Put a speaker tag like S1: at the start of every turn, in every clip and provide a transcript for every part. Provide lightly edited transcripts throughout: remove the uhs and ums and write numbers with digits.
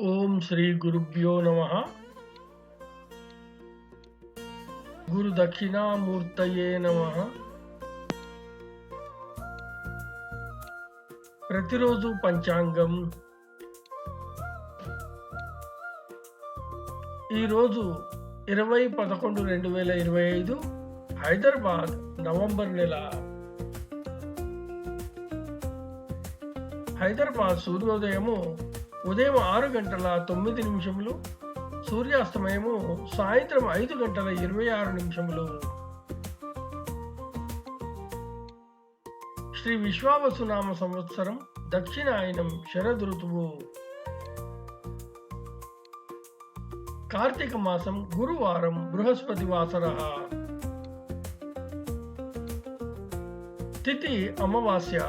S1: ఓం శ్రీ గురుభ్యో నమః. గురు దక్షిణామూర్తయే నమః. ప్రతిరోజు పంచాంగం. ఈరోజు 20/11/2025 హైదరాబాద్ నవంబర్ నెల. హైదరాబాద్ సూర్యోదయము ఉదయం 6:09, సూర్యాస్తమయము సాయంత్రం 5:26. శ్రీ విశ్వావసునామ సంవత్సరం, దక్షిణాయనం, శరదృతువు, కార్తీక మాసం, గురువారం, బృహస్పతి వాసర. తిథి అమావాస్య,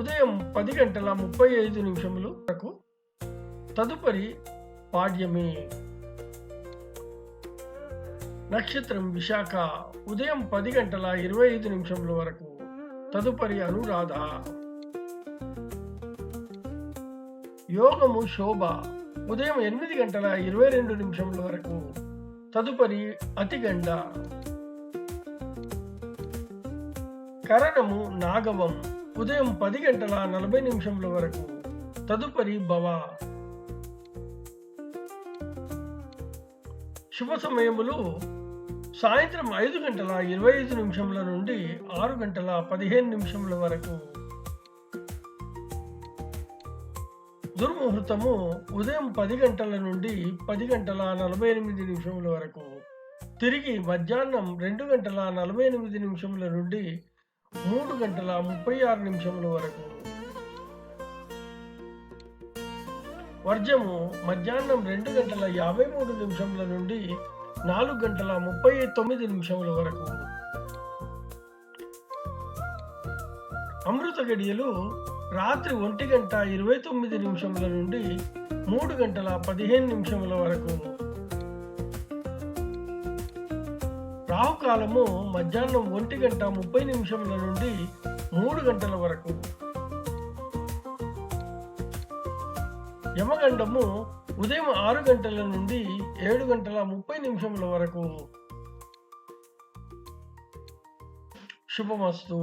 S1: ఉదయం 10:35 వరకు. తదుపరి పాడ్యమి. నక్షత్రం విశాఖ, ఉదయం 10:25 వరకు. తదుపరి అనురాధ. యోగము శోభ, ఉదయం 8:22 వరకు. తదుపరి అతిగండ. కరణము నాగవం, ఉదయం 10:40 వరకు. తదుపరి భవ. శుభ సమయములు సాయంత్రం 5:25 నుండి 6:15 వరకు. దుర్ముహూర్తము ఉదయం 10 గంటల నుండి 10:48 వరకు. తిరిగి మధ్యాహ్నం 2:48 నుండి 3:36 వరకు. వర్జము మధ్యాహ్నం 2:53 నుండి 4:39 వరకు. అమృత గడియలు రాత్రి 1:29 నుండి 3:15 వరకు. రాహుకాలము మధ్యాహ్నం 1:30 నుండి 3 గంటల వరకు. యమగండము ఉదయం 6 గంటల నుండి 7:30 వరకు. శుభమస్తు.